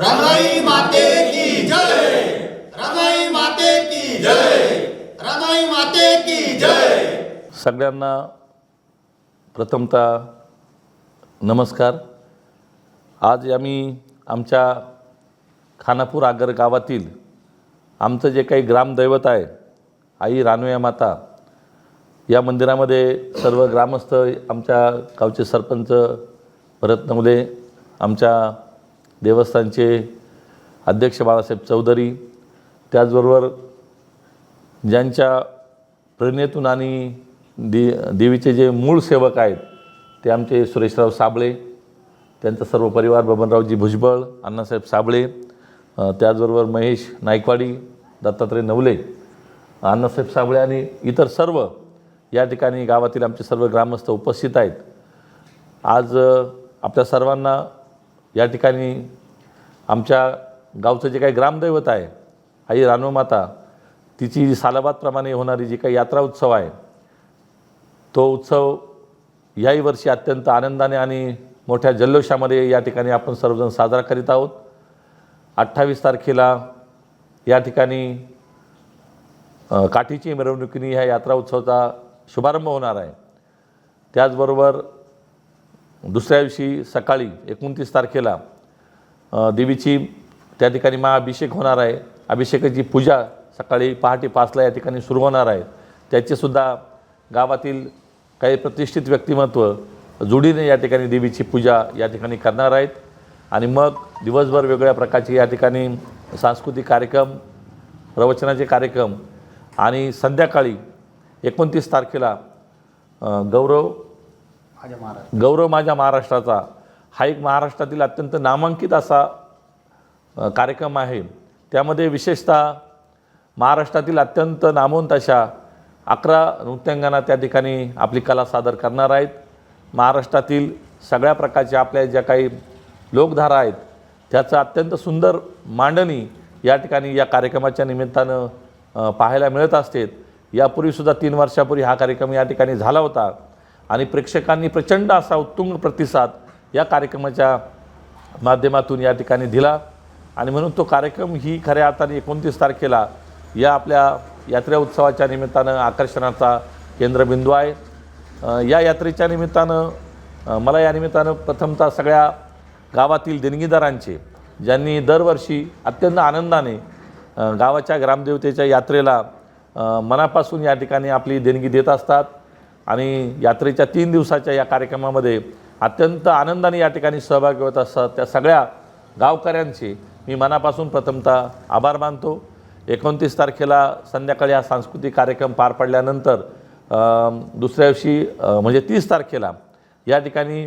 रंगाई माते की जय, रंगाई माते की जय, रंगाई माते की जय। सगळ्यांना प्रथमतः नमस्कार। आज आम्ही आमच्या खानापूर आगर गावातील आमचं जे काही ग्रामदैवत आहे आई रानोया माता, या मंदिरामध्ये सर्व ग्रामस्थ, आमच्या गावचे सरपंच भरत नवले, आमच्या देवस्थानचे अध्यक्ष बाळासाहेब चौधरी, त्याचबरोबर ज्यांच्या प्रेरणेतून आणि देवीचे जे मूळ सेवक आहेत ते आमचे सुरेशराव साबळे, त्यांचा सर्व परिवार, बबनरावजी भुजबळ, अण्णासाहेब साबळे, त्याचबरोबर महेश नायकवाडी, दत्तात्रय नवले, अण्णासाहेब साबळे आणि इतर सर्व या ठिकाणी गावातील आमचे सर्व ग्रामस्थ उपस्थित आहेत। आज आपल्या सर्वांना या ठिकाणी आमच्या गावचं जे काही ग्रामदैवत आहे आई रानोया माता, तिची जी सालाबादप्रमाणे होणारी जी काही यात्रा उत्सव आहे, तो उत्सव याही वर्षी अत्यंत आनंदाने आणि मोठ्या जल्लोषामध्ये या ठिकाणी आपण सर्वजण साजरा करीत आहोत। 28 तारखेला या ठिकाणी काठीची मिरवणुकीने ह्या यात्रा उत्सवाचा शुभारंभ होणार आहे। त्याचबरोबर दुसऱ्या दिवशी सकाळी 29 तारखेला देवीची त्या ठिकाणी महाअभिषेक होणार आहे। अभिषेकाची पूजा सकाळी पहाटे 5ला या ठिकाणी सुरू होणार आहे। त्याचेसुद्धा गावातील काही प्रतिष्ठित व्यक्तिमत्व जोडीने या ठिकाणी देवीची पूजा या ठिकाणी करणार आहेत। आणि मग दिवसभर वेगवेगळ्या प्रकारचे या ठिकाणी सांस्कृतिक कार्यक्रम, प्रवचनाचे कार्यक्रम आणि संध्याकाळी 29 तारखेला गौरव माझ्या महाराष्ट्राचा हा एक महाराष्ट्रातील अत्यंत नामांकित असा कार्यक्रम आहे। त्यामध्ये विशेषतः महाराष्ट्रातील अत्यंत नामवंत अशा 11 नृत्यांगना त्या ठिकाणी आपली कला सादर करणार आहेत। महाराष्ट्रातील सगळ्या प्रकारच्या आपल्या ज्या काही लोकधारा आहेत त्याचं अत्यंत सुंदर मांडणी या ठिकाणी या कार्यक्रमाच्या निमित्तानं पाहायला मिळत असते। यापूर्वीसुद्धा 3 वर्षापूर्वी हा कार्यक्रम या ठिकाणी झाला होता आणि प्रेक्षकांनी प्रचंड असा उत्तुंग प्रतिसाद या कार्यक्रमाच्या माध्यमातून या ठिकाणी दिला आणि म्हणून तो कार्यक्रम ही खऱ्या अर्थाने 29 तारखेला या आपल्या यात्रा उत्सवाच्या निमित्तानं आकर्षणाचा केंद्रबिंदू आहे। या यात्रेच्या निमित्तानं मला या निमित्तानं प्रथमतः सगळ्या गावातील देणगीदारांचे, ज्यांनी दरवर्षी अत्यंत आनंदाने गावाच्या ग्रामदेवतेच्या यात्रेला मनापासून या ठिकाणी आपली देणगी देत असतात आणि यात्रेच्या 3 दिवसाच्या या कार्यक्रमामध्ये अत्यंत आनंदाने या ठिकाणी सहभागी होत असतात, त्या सगळ्या गावकऱ्यांचे मी मनापासून प्रथमतः आभार मानतो। 29 तारखेला संध्याकाळी हा सांस्कृतिक कार्यक्रम पार पडल्यानंतर दुसऱ्या दिवशी म्हणजे 30 तारखेला या ठिकाणी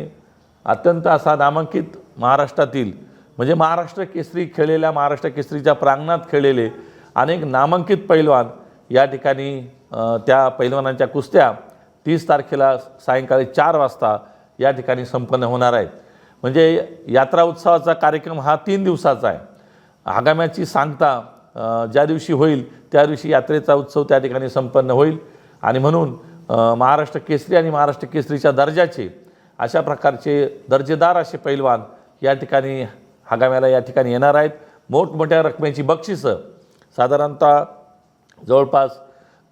अत्यंत असा नामांकित महाराष्ट्रातील म्हणजे महाराष्ट्र केसरी खेळलेल्या, महाराष्ट्र केसरीच्या प्रांगणात खेळलेले अनेक नामांकित पैलवान या ठिकाणी त्या पैलवानांच्या कुस्त्या 30 तारखेला सायंकाळी 4 वाजता या ठिकाणी संपन्न होणार आहेत। म्हणजे यात्रा उत्सवाचा कार्यक्रम हा 3 दिवसाचा आहे। आगाम्याची सांगता ज्या दिवशी होईल त्या दिवशी यात्रेचा उत्सव त्या ठिकाणी संपन्न होईल आणि म्हणून महाराष्ट्र केसरी आणि महाराष्ट्र केसरीच्या दर्जाचे अशा प्रकारचे दर्जेदार असे पैलवान या ठिकाणी आगाम्याला या ठिकाणी येणार आहेत। मोठमोठ्या रकमेची बक्षिसं साधारणतः जवळपास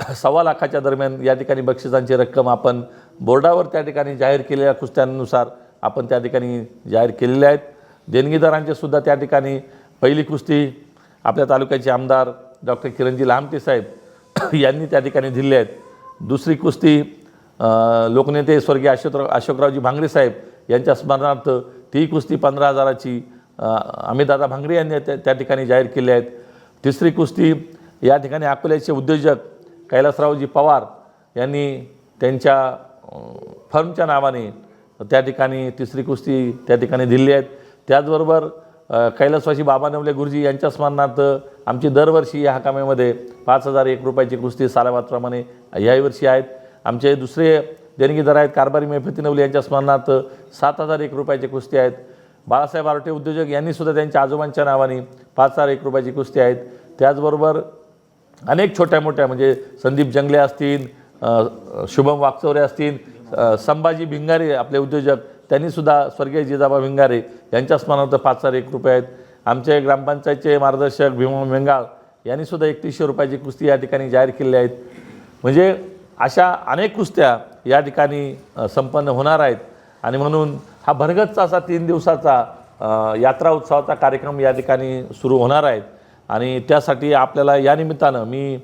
1.25 लाखाच्या दरम्यान या ठिकाणी बक्षिसांची रक्कम आपण बोर्डावर त्या ठिकाणी जाहीर केलेल्या कुस्त्यांनुसार आपण त्या ठिकाणी जाहीर केलेल्या आहेत। देणगीदारांचे सुद्धा त्या ठिकाणी पहिली कुस्ती आपल्या तालुक्याचे आमदार डॉक्टर किरणजी लहामटे साहेब यांनी त्या ठिकाणी दिली आहेत। दुसरी कुस्ती लोकनेते स्वर्गीय अशोकरावजी भांगरे साहेब यांच्या स्मरणार्थ ती कुस्ती 15,000ची अमितदादा भांगरे यांनी त्या ठिकाणी जाहीर केली आहेत। तिसरी कुस्ती या ठिकाणी अकोल्याचे उद्योजक कैलासरावजी पवार यांनी त्यांच्या फर्मच्या नावाने त्या ठिकाणी तिसरी कुस्ती त्या ठिकाणी दिली आहेत। त्याचबरोबर कैलासवासी बाबा नवले गुरुजी यांच्या स्मरणार्थ आमची दरवर्षी या हकाम्यामध्ये 5,001 रुपयाची कुस्ती सालाबादप्रमाणे याही वर्षी आहेत। आमचे दुसरे देणगीदार आहेत कारभारी मेहफती नवले यांच्या स्मरणार्थ 7,001 रुपयाची कुस्ती आहेत। बाळासाहेब आरोटे उद्योजक यांनीसुद्धा त्यांच्या आजोबांच्या नावाने 5,001 रुपयाची कुस्ती आहेत। त्याचबरोबर अनेक छोट्या मोठ्या म्हणजे संदीप जंगले असतील, शुभम वागचौरे असतील, संभाजी भिंगारे आपले उद्योजक त्यांनीसुद्धा स्वर्गीय जिजाबा भिंगारे यांच्या स्मरणार्थ 5,001 रुपये आहेत। आमचे ग्रामपंचायतचे मार्गदर्शक भीमा मेंगाळ यांनीसुद्धा 3100 रुपयाची कुस्ती या ठिकाणी जाहीर केलेल्या आहेत. म्हणजे अशा अनेक कुस्त्या या ठिकाणी संपन्न होणार आहेत आणि म्हणून हा भरगच्च असा 3 दिवसाचा यात्रा उत्सवाचा कार्यक्रम या ठिकाणी सुरू होणार आहेत. आणि त्यासाठी आपल्याला या निमित्तानं मी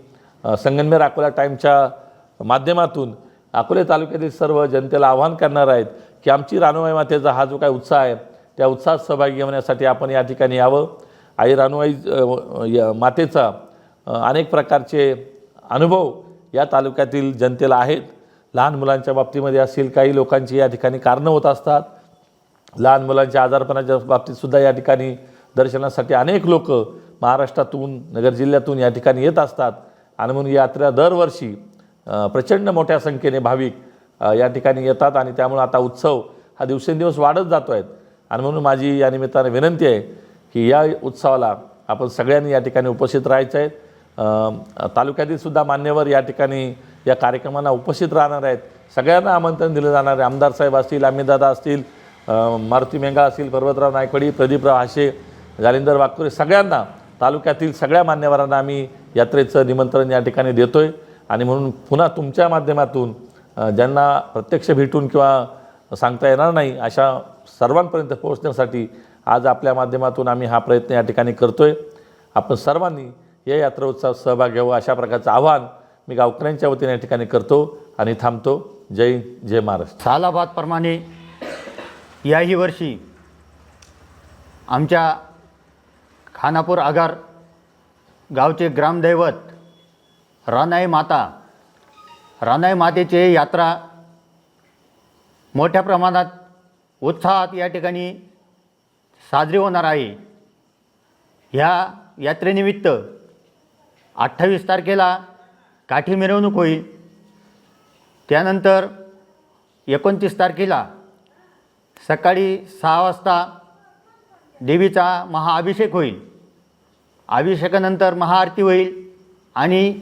संगमनेर अकोला टाईमच्या माध्यमातून अकोले तालुक्यातील सर्व जनतेला आवाहन करणार आहेत की आमची रानुबाई मातेचा हा जो काही उत्साह आहे त्या उत्साहात सहभागी होण्यासाठी आपण या ठिकाणी यावं. आई रानुबाई मातेचा अनेक प्रकारचे अनुभव या तालुक्यातील जनतेला आहेत. लहान मुलांच्या बाबतीमध्ये असतील, काही लोकांची या ठिकाणी कारणं होत असतात. लहान मुलांच्या आजारपणाच्या बाबतीतसुद्धा या ठिकाणी दर्शनासाठी अनेक लोक महाराष्ट्रातून नगर जिल्ह्यातून या ठिकाणी येत असतात आणि म्हणून यात्रा दरवर्षी प्रचंड मोठ्या संख्येने भाविक या ठिकाणी येतात आणि त्यामुळे आता उत्सव हा दिवसेंदिवस वाढत जातो आहे. आणि म्हणून माझी या निमित्ताने विनंती आहे की या उत्सवाला आपण सगळ्यांनी या ठिकाणी उपस्थित राहायचं आहे. तालुक्यातील सुद्धा मान्यवर या ठिकाणी या कार्यक्रमांना उपस्थित राहणार आहेत. सगळ्यांना आमंत्रण दिलं जाणार आहे. आमदार साहेब असतील, अमितदादा असतील, मारुती मेंगा असतील, पर्वतराव नायकवडी, प्रदीपराव हाशे, जालिंदर वागचुरे, सगळ्यांना तालुक्यातील सगळ्या मान्यवरांना आम्ही यात्रेचं निमंत्रण या ठिकाणी देतो आहे. आणि म्हणून पुन्हा तुमच्या माध्यमातून ज्यांना प्रत्यक्ष भेटून किंवा सांगता येणार नाही अशा सर्वांपर्यंत पोहोचण्यासाठी आज आपल्या माध्यमातून आम्ही हा प्रयत्न या ठिकाणी करतो आहे. आपण सर्वांनी या यात्रा उत्सवात सहभाग घ्यावा अशा प्रकारचं आवाहन मी गावकऱ्यांच्या वतीने या ठिकाणी करतो आणि थांबतो. जय हिंद, जय महाराष्ट्र. सालाबादप्रमाणे याही वर्षी आमच्या खानापूर आगार गावचे ग्रामदैवत रानाई मातेची यात्रा मोठ्या प्रमाणात उत्साहात या ठिकाणी साजरी होणार आहे. ह्या यात्रेनिमित्त 28 तारखेला काठी मिरवणूक होईल. त्यानंतर 29 तारखेला सकाळी 6 वाजता देवीचा महाअभिषेक होईल. अभिषेकानंतर महाआरती होईल आणि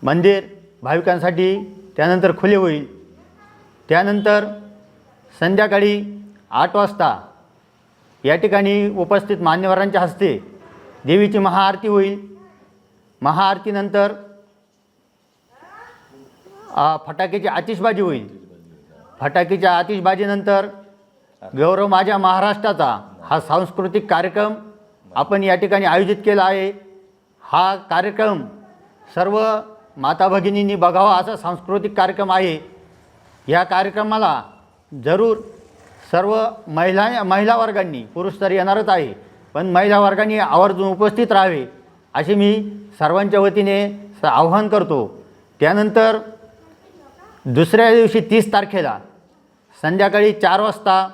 मंदिर भाविकांसाठी त्यानंतर खुले होईल. त्यानंतर संध्याकाळी 8 वाजता या ठिकाणी उपस्थित मान्यवरांच्या हस्ते देवीची महाआरती होईल. महाआरतीनंतर फटाक्याची आतिषबाजी होईल. फटाक्याच्या आतिषबाजीनंतर गौरव माझ्या महाराष्ट्राचा हा सांस्कृतिक कार्यक्रम आपण या ठिकाणी आयोजित केला आहे. हा कार्यक्रम सर्व माता भगिनींनी बघावा असा सांस्कृतिक कार्यक्रम आहे. या कार्यक्रमाला जरूर सर्व महिला वर्गांनी, पुरुष तर येणारच आहे, पण महिला वर्गांनी आवर्जून उपस्थित राहावे असे मी सर्वांच्या वतीने आवाहन करतो. त्यानंतर दुसऱ्या दिवशी 30 तारखेला संध्याकाळी 4 वाजता,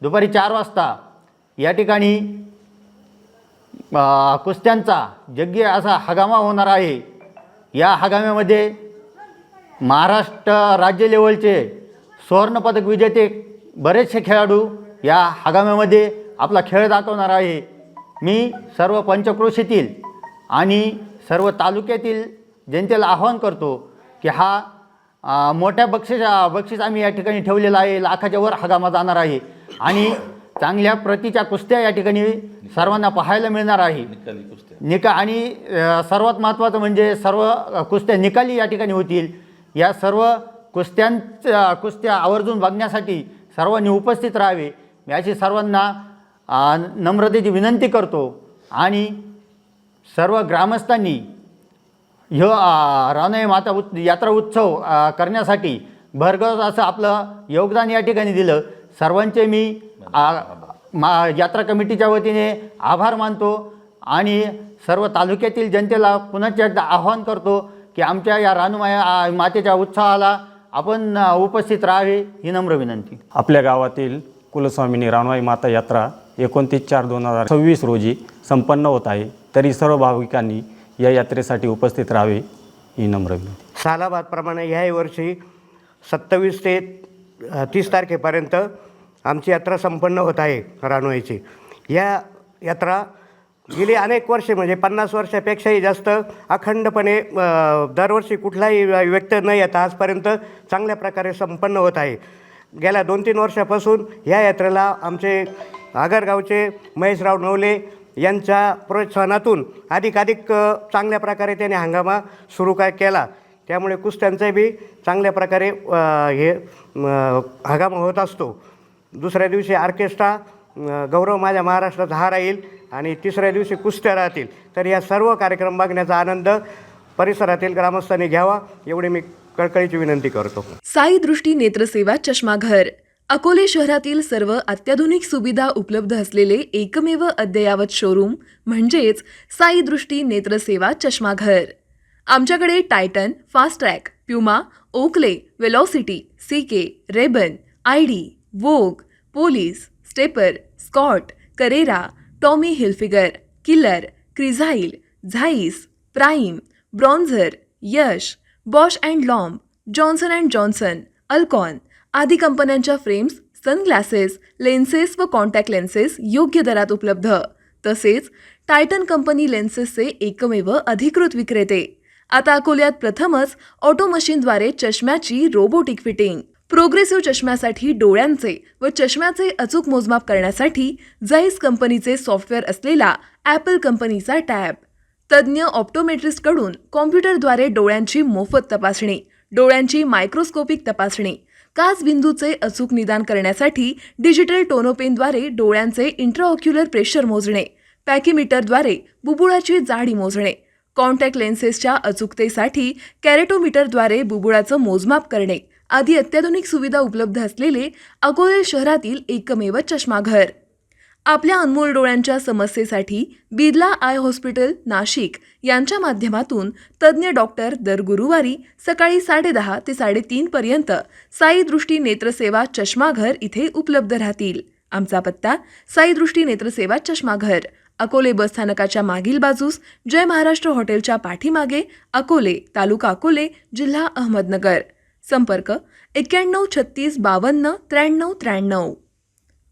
दुपारी 4 वाजता या ठिकाणी कुस्त्यांचा जग्गी असा हंगामा होणार आहे. या हंगामामध्ये महाराष्ट्र राज्य लेवलचे सुवर्णपदक विजेते बरेचसे खेळाडू या हंगामामध्ये आपला खेळ दाखवणार आहे. मी सर्व पंचक्रोशीतील आणि सर्व तालुक्यातील जनतेला आवाहन करतो की हा मोठ्या बक्षीस आम्ही या ठिकाणी ठेवलेला आहे. लाखाच्या वर हंगामा जाणार आहे आणि चांगल्या प्रतीच्या कुस्त्या या ठिकाणी सर्वांना पाहायला मिळणार आहे. आणि सर्वात महत्त्वाचं म्हणजे सर्व कुस्त्या निकाली या ठिकाणी होतील. या सर्व कुस्त्या आवर्जून बघण्यासाठी सर्वांनी उपस्थित राहावे मी अशी सर्वांना नम्रतेची विनंती करतो. आणि सर्व ग्रामस्थांनी रानुबाई माता यात्रा उत्सव करण्यासाठी भरघोस असं आपलं योगदान या ठिकाणी दिलं. सर्वांचे मी यात्रा कमिटीच्या वतीने आभार मानतो आणि सर्व तालुक्यातील जनतेला पुन्हा एकदा आवाहन करतो की आमच्या या रानुबाई मातेच्या उत्सवाला आपण उपस्थित राहावे ही नम्र विनंती. आपल्या गावातील कुलस्वामिनी रानुबाई माता यात्रा 29/4/2026 रोजी संपन्न होत आहे. तरी सर्व भाविकांनी या यात्रेसाठी उपस्थित राहावे ही नम्र विनंती. सालाबादप्रमाणे ह्याही वर्षी 27 ते 30 तारखेपर्यंत आमची यात्रा संपन्न होत आहे रानुबाईची. या यात्रा गेली अनेक वर्षे म्हणजे 50 वर्षापेक्षाही जास्त अखंडपणे दरवर्षी कुठलाही व्यत्यय न येता आजपर्यंत चांगल्या प्रकारे संपन्न होत आहे. गेल्या 2-3 वर्षापासून या यात्रेला आमचे आगरगावचे महेशराव नवले यांच्या प्रोत्साहनातून अधिकाधिक चांगल्या प्रकारे त्याने हंगामा सुरू केला. त्यामुळे कुस्त्यांचा बी चांगल्या प्रकारे हंगामा होत असतो. दुसऱ्या दिवशी ऑर्केस्ट्रा गौरव माझ्या महाराष्ट्राचा हा राहील आणि तिसऱ्या दिवशी कुस्त्या राहतील. तर या सर्व कार्यक्रम बघण्याचा आनंद परिसरातील ग्रामस्थांनी घ्यावा एवढी मी कळकळीची विनंती करतो. साई दृष्टी नेत्रसेवा चष्माघर अकोले शहरातील सर्व अत्याधुनिक सुविधा उपलब्ध असलेले एकमेव अद्ययावत शोरूम म्हणजेच साई दृष्टी नेत्रसेवा चष्माघर. आमच्याकडे Titan, Fastrack, Puma, Oakley, Velocity, CK, Rayban, ID, Vogue, Police, Stepper, Scott, Carrera, Tommy Hilfiger, Killer, Crizal, Zeiss, Prime, Bronzer, यश, Bausch and Lomb, Johnson and Johnson, Alcon आदी कंपन्यांच्या फ्रेम्स, सनग्लासेस, लेन्सेस व contact lenses योग्य दरात उपलब्ध. तसेच Titan company लेन्सेसचे एकमेव अधिकृत विक्रेते. आता अकोल्यात प्रथमच ऑटो मशीनद्वारे चष्म्याची रोबोटिक फिटिंग. प्रोग्रेसिव्ह चष्म्यासाठी डोळ्यांचे व चष्म्याचे अचूक मोजमाप करण्यासाठी जाईस कंपनीचे सॉफ्टवेअर असलेला ॲपल कंपनीचा टॅब. तज्ज्ञ ऑप्टोमेट्रिस्टकडून कॉम्प्युटरद्वारे डोळ्यांची मोफत तपासणी, डोळ्यांची मायक्रोस्कोपिक तपासणी, काच बिंदूचे अचूक निदान करण्यासाठी डिजिटल टोनोपेनद्वारे डोळ्यांचे इंट्राऑक्युलर प्रेशर मोजणे, पॅकीमीटरद्वारे बुबुळाची जाडी मोजणे, कॉन्टॅक्ट लेन्सेसच्या अचूकतेसाठी कॅरेटोमीटरद्वारे बुबुळाचं मोजमाप करणे आदी अत्याधुनिक सुविधा उपलब्ध असलेले अकोले शहरातील एकमेव चष्माघर. आपल्या अनमोल डोळ्यांच्या समस्येसाठी बिर्ला आय हॉस्पिटल नाशिक यांच्या माध्यमातून तज्ज्ञ डॉक्टर दर गुरुवारी सकाळी 10:30 ते 3:30 पर्यंत साई दृष्टी नेत्रसेवा चष्माघर इथे उपलब्ध राहतील. आमचा पत्ता साई दृष्टी नेत्रसेवा चष्माघर, अकोले बसस्थानकाच्या मागील बाजूस, जय महाराष्ट्र हॉटेलच्या पाठीमागे, अकोले, तालुका अकोले, जिल्हा अहमदनगर. संपर्क 91 36 52 93 93.